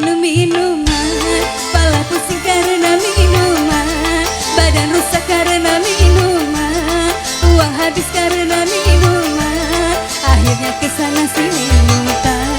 minum minuman, pala pusing karena minuman, badan rusak karena minuman, uang habis karena minuman, akhirnya kesana sini muntah.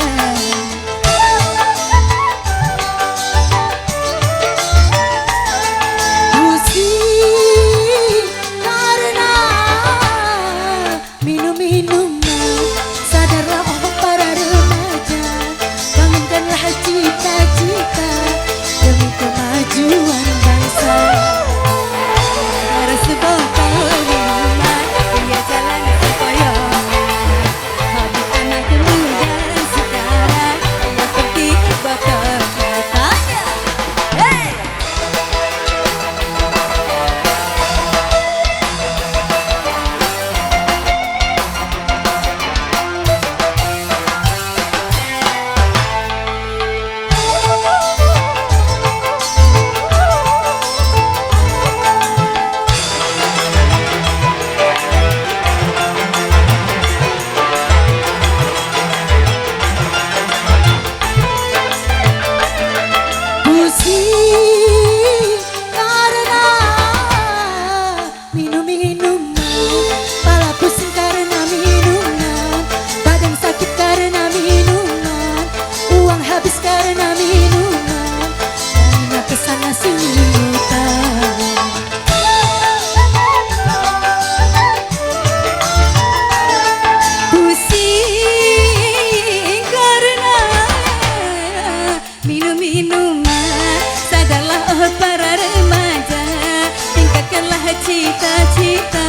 Cita-cita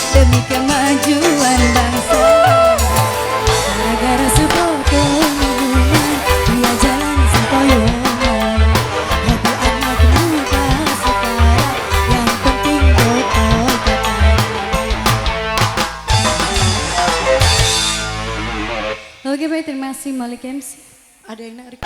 demi kemajuan bangsa. Gara-gara sepotong hubungan, dia jalan sempoyongan. Hati anak muda sekarang, yang penting botol katanya. Oke baik, terima kasih Malik MC. Ada yang narik?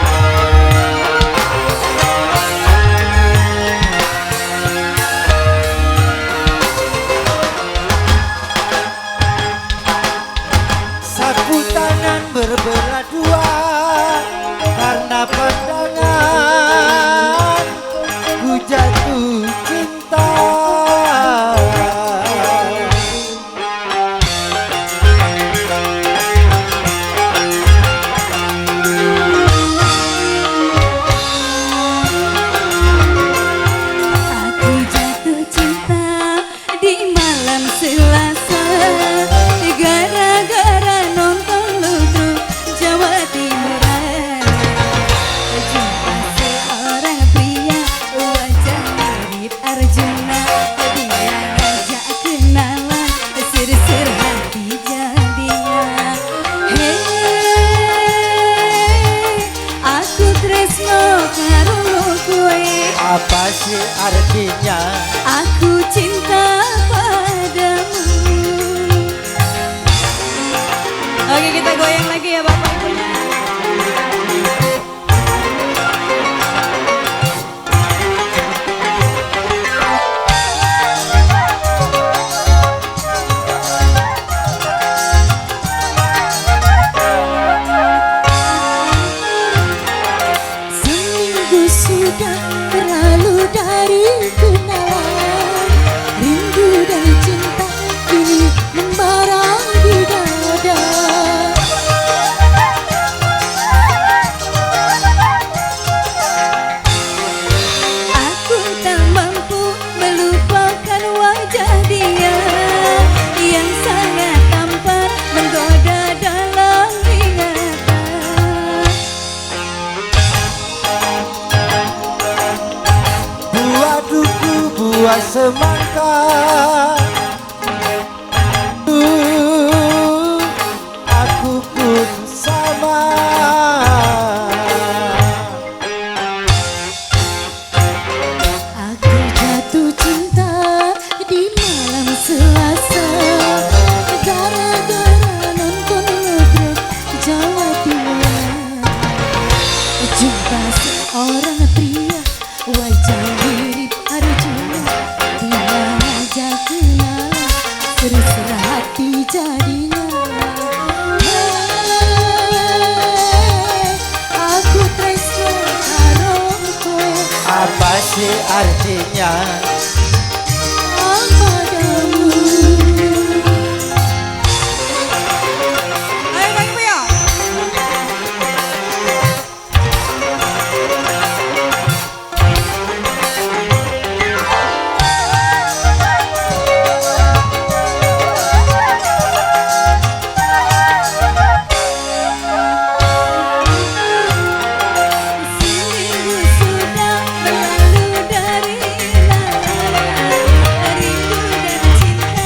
Berbelah dua karena pandangan, ku jatuh cinta. Aku jatuh cinta di malam Selasa, gara-gara nonton Ludruk Jawa Timuran. Jumpa seorang pria wajah mirip Arjuna, dia ngajak kenalan, ser-ser hati jadinya. Hey, aku tresno karo kowe. Apa sih artinya? Aku cinta padamu. Oke, kita goyang lagi ya Bapak Ibunya. Seminggu sudah berlalu dari kenalan, rindu dan cinta kini membara di dada. Aku tak mampu melupakan wajah dia yang sangat tampan menggoda dalam ingatan. Buah duku, buah semangka, aku pun sama. Aku jatuh cinta di malam Selasa, gara-gara nonton Ludruk Jawa Timuran. Jumpa seorang pria wajah mirip Arjuna, dia ngajak kenalan, ser-ser hati jadinya. Hey, aku tresno Apa sih artinya padamu? Ayo Bang Pio. Seminggu sudah berlalu dari rindu dan cinta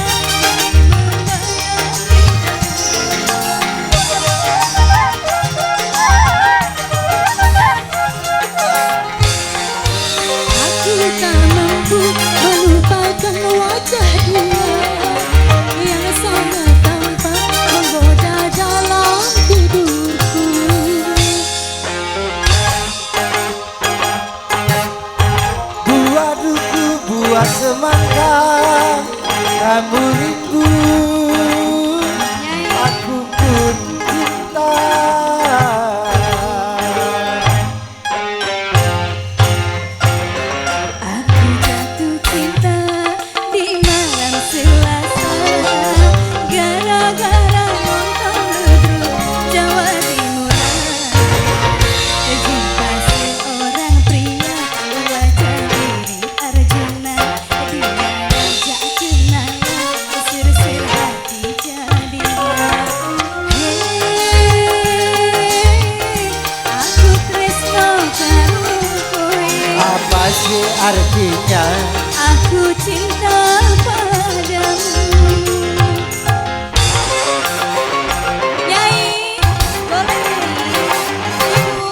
aku tak mampu melupakan wajah dia yang sangat tampan menggoda dalam tidurku. buah duku buah semangka kamu rindu aku pun cinta Aku jatuh cinta di malam Selasa gara-gara nonton Ludruk Jawa Timuran. Jumpa seorang pria wajah mirip Arjuna, dia ajak kenalan usir-usir hati jadinya. Hey, aku tresno karo kowe. apa sih artinya Aku cinta padamu. Yai, boleh Ibu.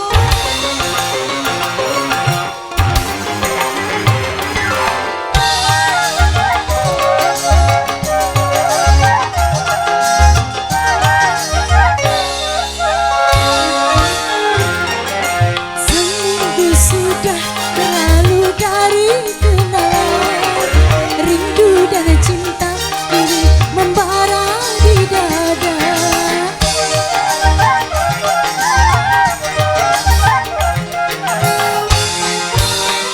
Seminggu sudah berlalu dari kenal rindu dan cinta ini membara di dada.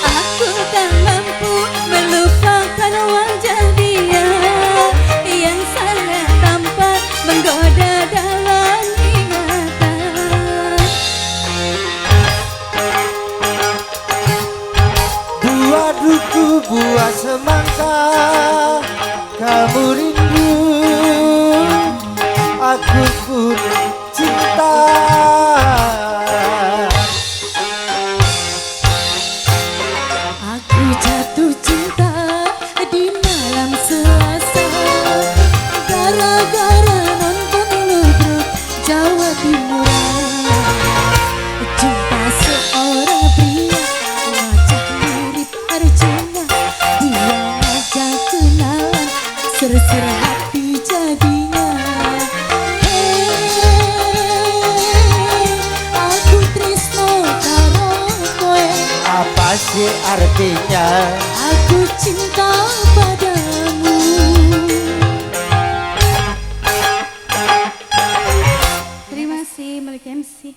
Aku tak mampu melupakan wajah dia yang sangat tampan menggoda dalam ingatan. buah duku buah semangka kamu rindu aku pun cinta Aku jatuh cinta di malam Selasa gara-gara nonton Ludruk Jawa Timuran. Jumpa seorang pria wajah mirip Arjuna, dia ngajak kenalan usir-usir hati jadinya. Hey, aku tresno karo kowe. apa sih artinya Aku cinta padamu. Terima kasih Malik MC.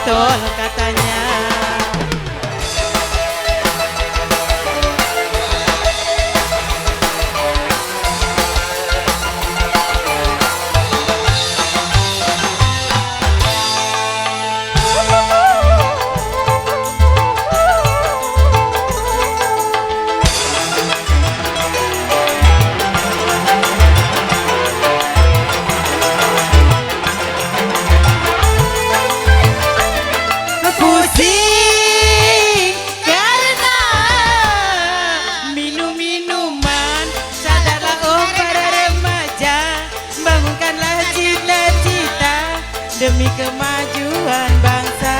sebotol katanya. Pusing karena minum-minuman. Sadarlah oh para remaja, bangunkanlah cita-cita demi kemajuan bangsa.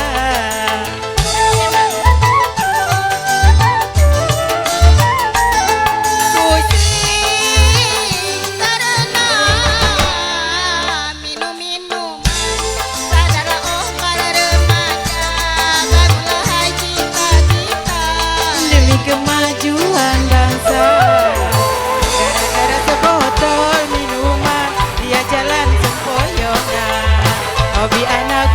Pusing karena minum-minuman. Sadarlah oh para remaja, bangunlah cita-cita Demi kemajuan bangsa. Gara-gara sebotol minuman dia jalan sempoyongan. Hobi anak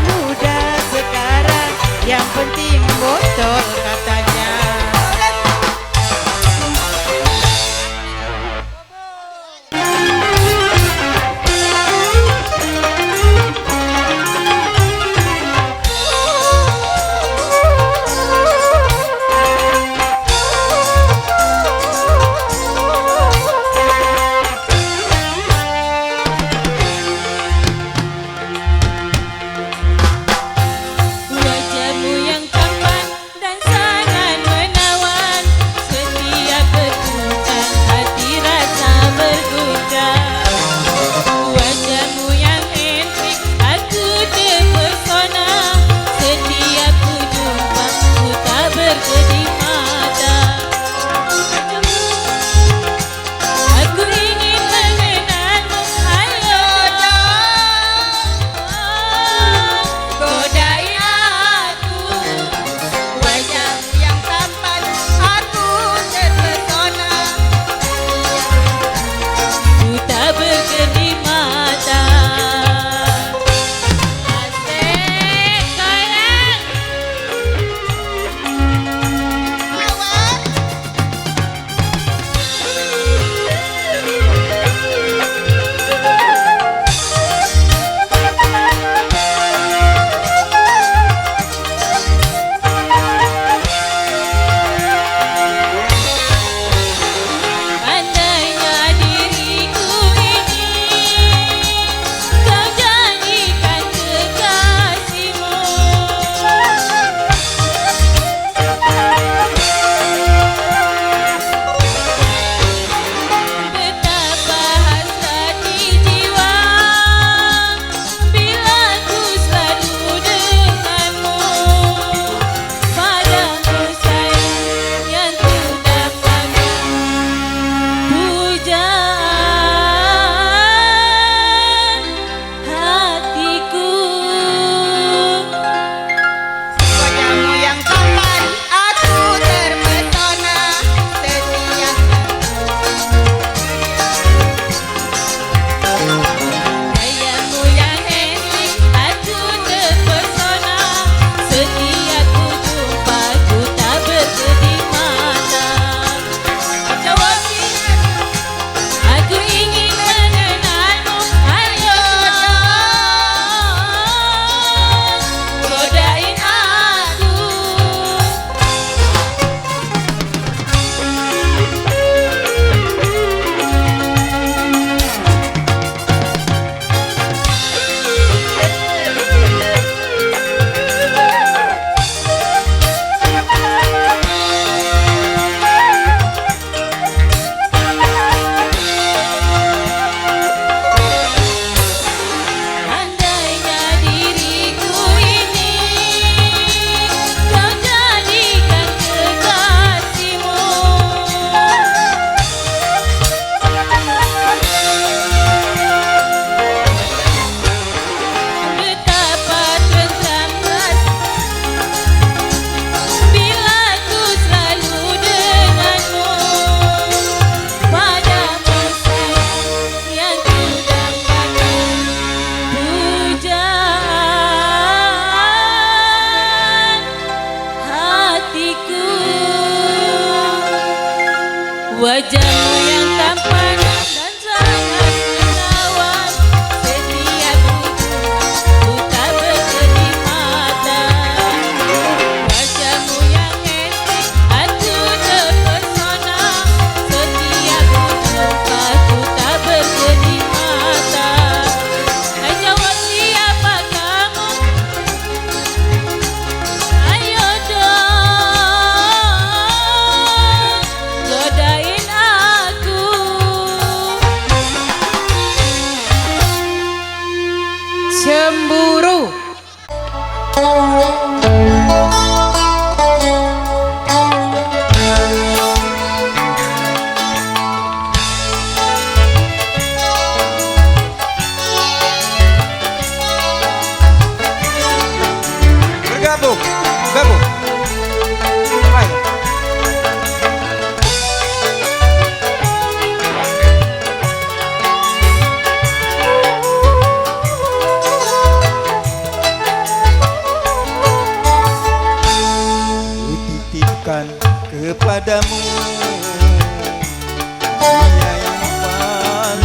kepadamu.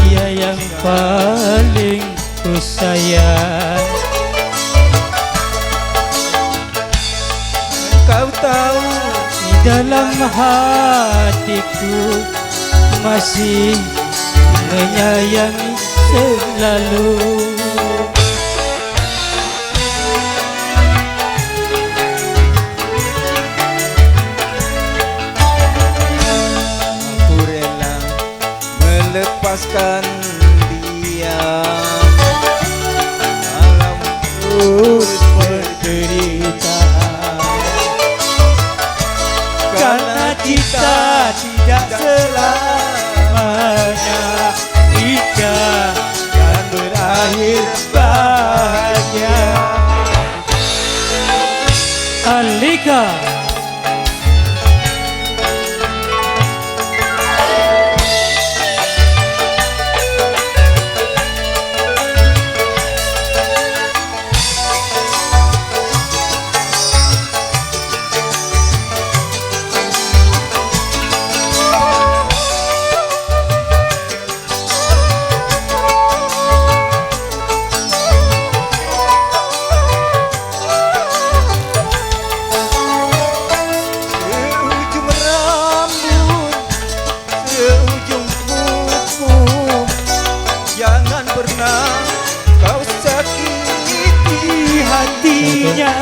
Dia yang paling ku sayang. Kau tahu Di dalam hatiku masih menyayangi selalu. aku rela melepaskan dia dalam terus Berderita karena kita tidak selamanya indah dan berakhir bahagia. Alika. seujung rambut, seujung kuku, jangan pernah kau sakiti Hatinya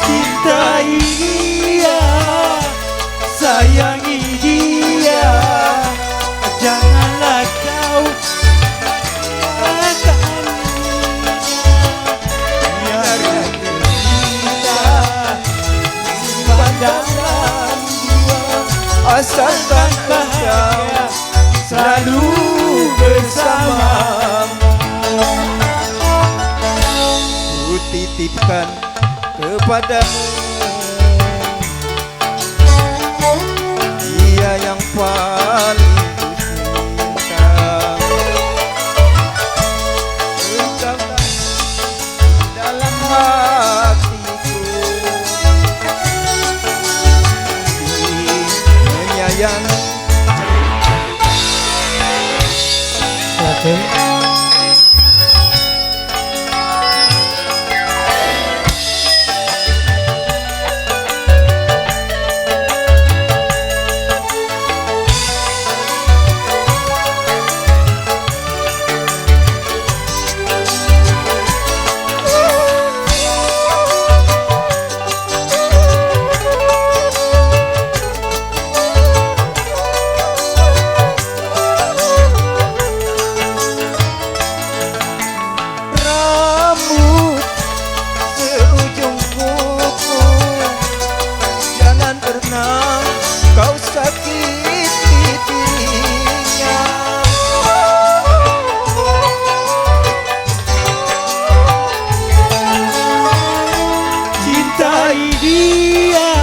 cintai dia, sayangi dia, janganlah kau biarkan kita simpan dalam jiwa, asalkan engkau selalu bersamamu. Ku titipkan kepadamu dia yang paling ku cinta. Engkau dalam hatiku menyayangi. Rambut seujung kuku, jangan pernah kau sakiti dirinya. cintai dia,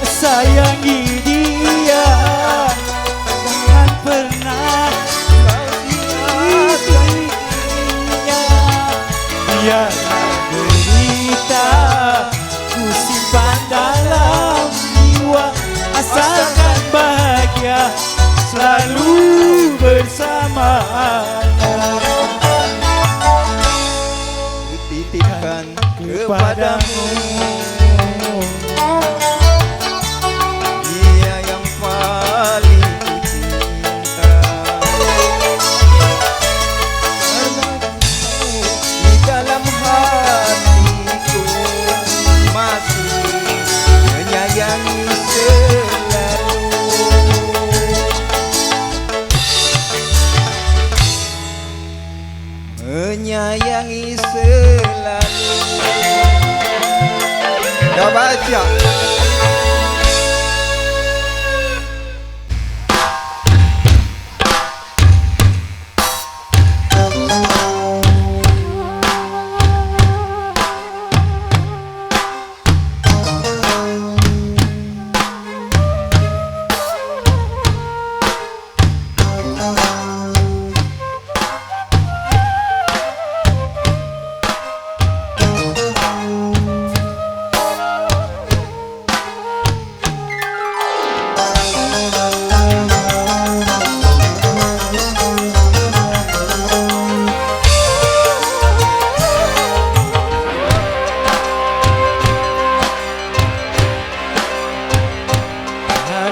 sayangi dia, jangan pernah Kau dirinya. Biar berita ku simpan dalam jiwa, asalkan bahagia selalu bersamanya. titipkan kepadamu dia yang paling ku cinta. Karena di dalam hatiku masih menyayangi selalu. Menyayangi selalu.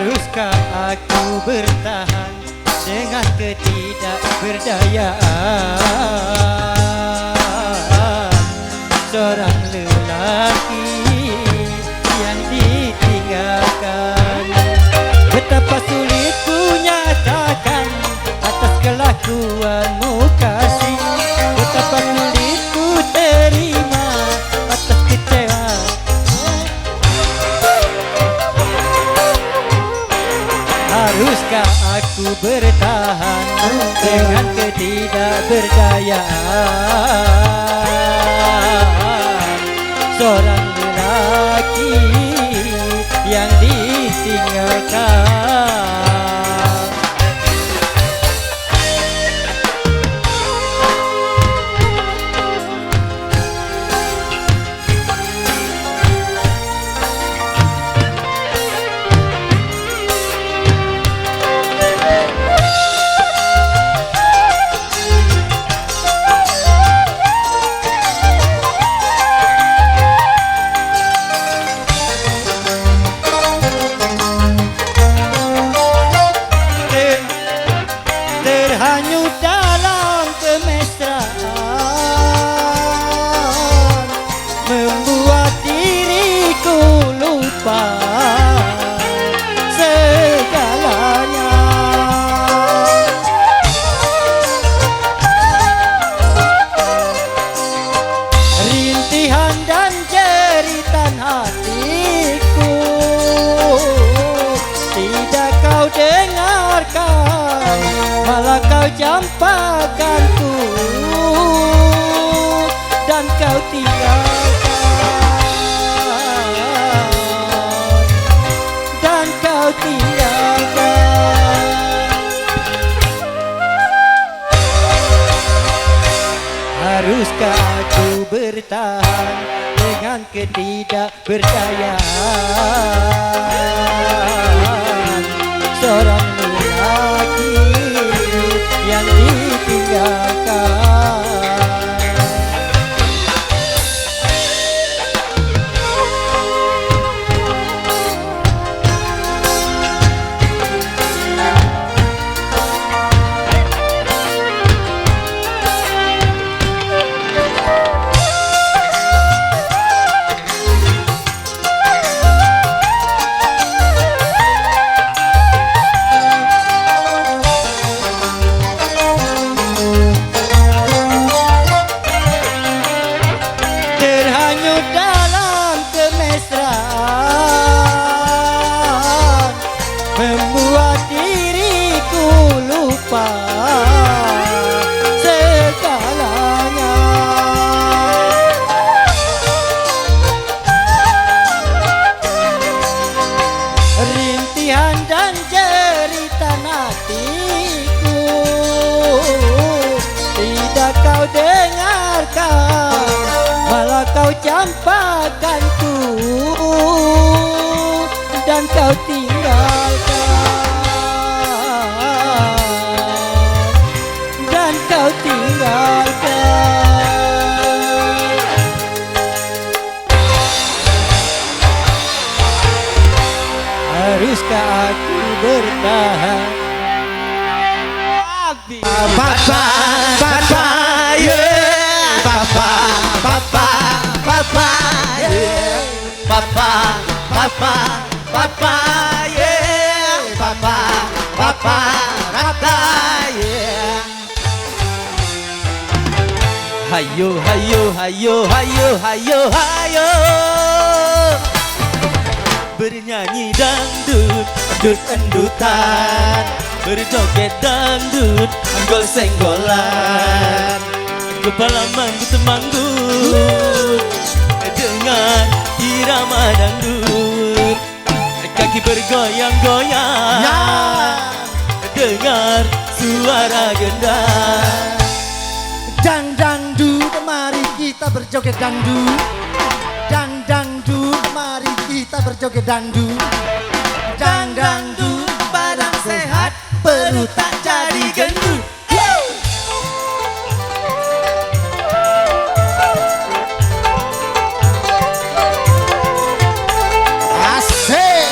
Haruskah aku bertahan dengan ketidakberdayaan seorang lelaki yang ditinggalkan? Betapa sulit ku nyatakan atas kelakuanmu kasih, betapa sulit ku terima atas kecewa. Haruskah aku bertahan dengan ketidakberdayaan seorang lelaki yang ditinggalkan? Terhanyut dalam kemesraan membuat diriku lupa segalanya. Rintihan dan jeritan hatiku tidak kau dengarkan, malah kau campakkanku dan kau tinggalkan. Haruskah aku bertahan dengan ketidakberdayaan seorang lelaki yang ditinggalkan? Terhanyut dalam kemesraan membuat diriku lupa segalanya. Rintihan dan jeritan hatiku tidak kau dengarkan, malah kau campakkanku dan kau tinggalkan. Haruskah aku bertahan? Papa, papa, yeah. Papa, papa, papa, yeah. Papa, papa, papa, yeah. Papa, papa, rata, yeah. Hayo, hayo, hayo, hayo, hayo, hayo. Bernyanyi dangdut, endut-endutan, berjoget dangdut, anggol-senggolan. Kepala manggut-manggut dengan irama dangdut, kaki bergoyang-goyang dengar suara gendang. Dangdut, mari kita berjoget dangdut. Dangdut, mari kita berjoget dangdut. Dangdut, badan sehat, perut tak jadi gendut. Asik.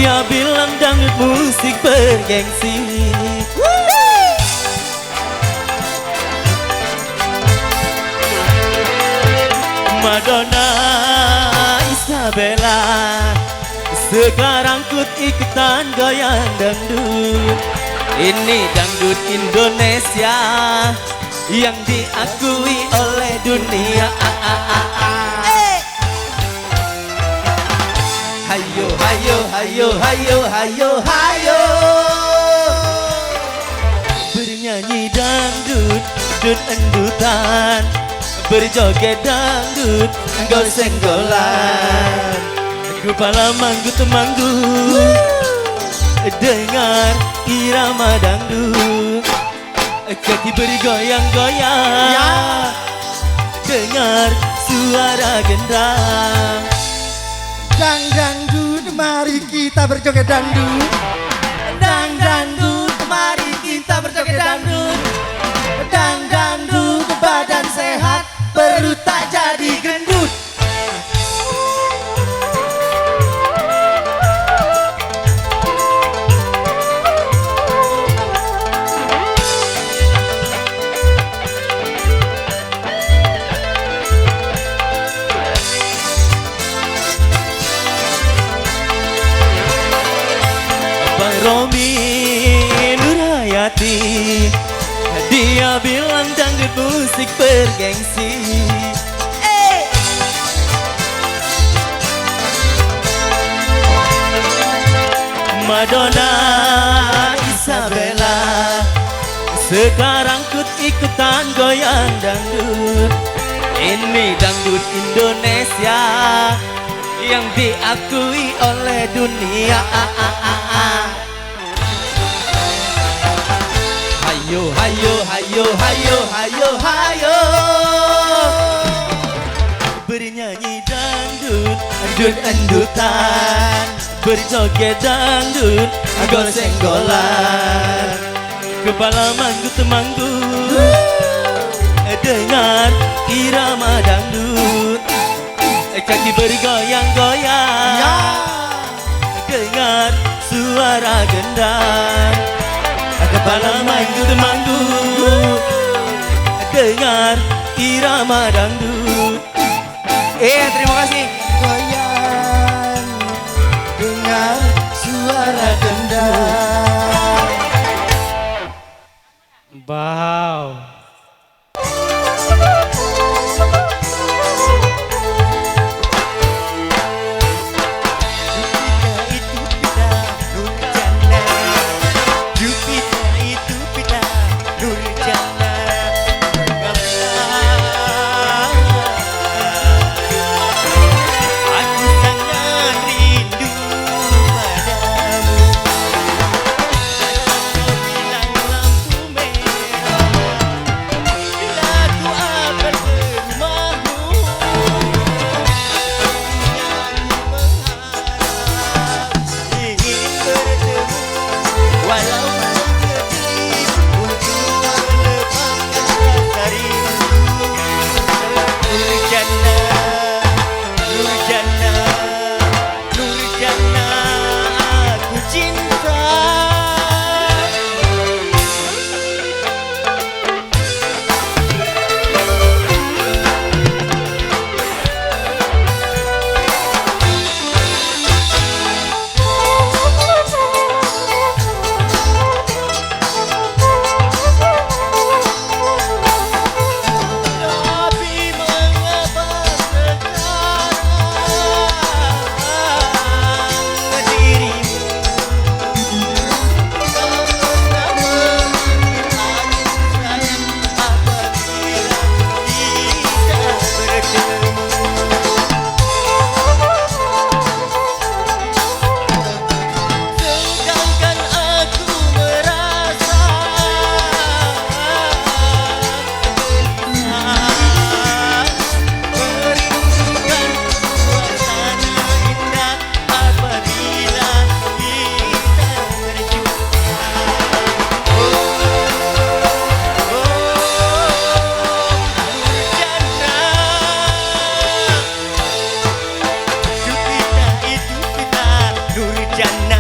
Dia bilang dangdut musik bergengsi. Madonna Isabella, sekarang kut ikutan goyang dangdut. Ini dangdut Indonesia yang diakui oleh dunia. Hayo, hayo, hayo, hayo, hayo, hayo, bernyanyi dangdut, dangdutan, berjoget dangdut, goseng-golan, kepala manggut-manggut, dengar irama dangdut, kaki bergoyang-goyang, dengar suara gendang. Dangdut, mari kita berjoget dangdut. Dangdut, mari kita berjoget dangdut. Dangdut, badan sehat, perut tak jadi gendut. Romi Nurhayati, dia bilang dangdut musik bergengsi. Madonna Isabella, sekarang kut ikutan goyang dangdut. Ini dangdut Indonesia yang diakui oleh dunia. Hayo, hayo, hayo, hayo, hayo, hayo, bernyanyi dangdut, dangdutan, berjoget dangdut, goseng-golan, kepala manggut-manggut, dengar irama dangdut, kaki bergoyang-goyang, dengar suara gendang, kepala manggut-manggut, dengar irama dangdut. Terima kasih. Goyang, dengar suara gendang. Wow. Jannah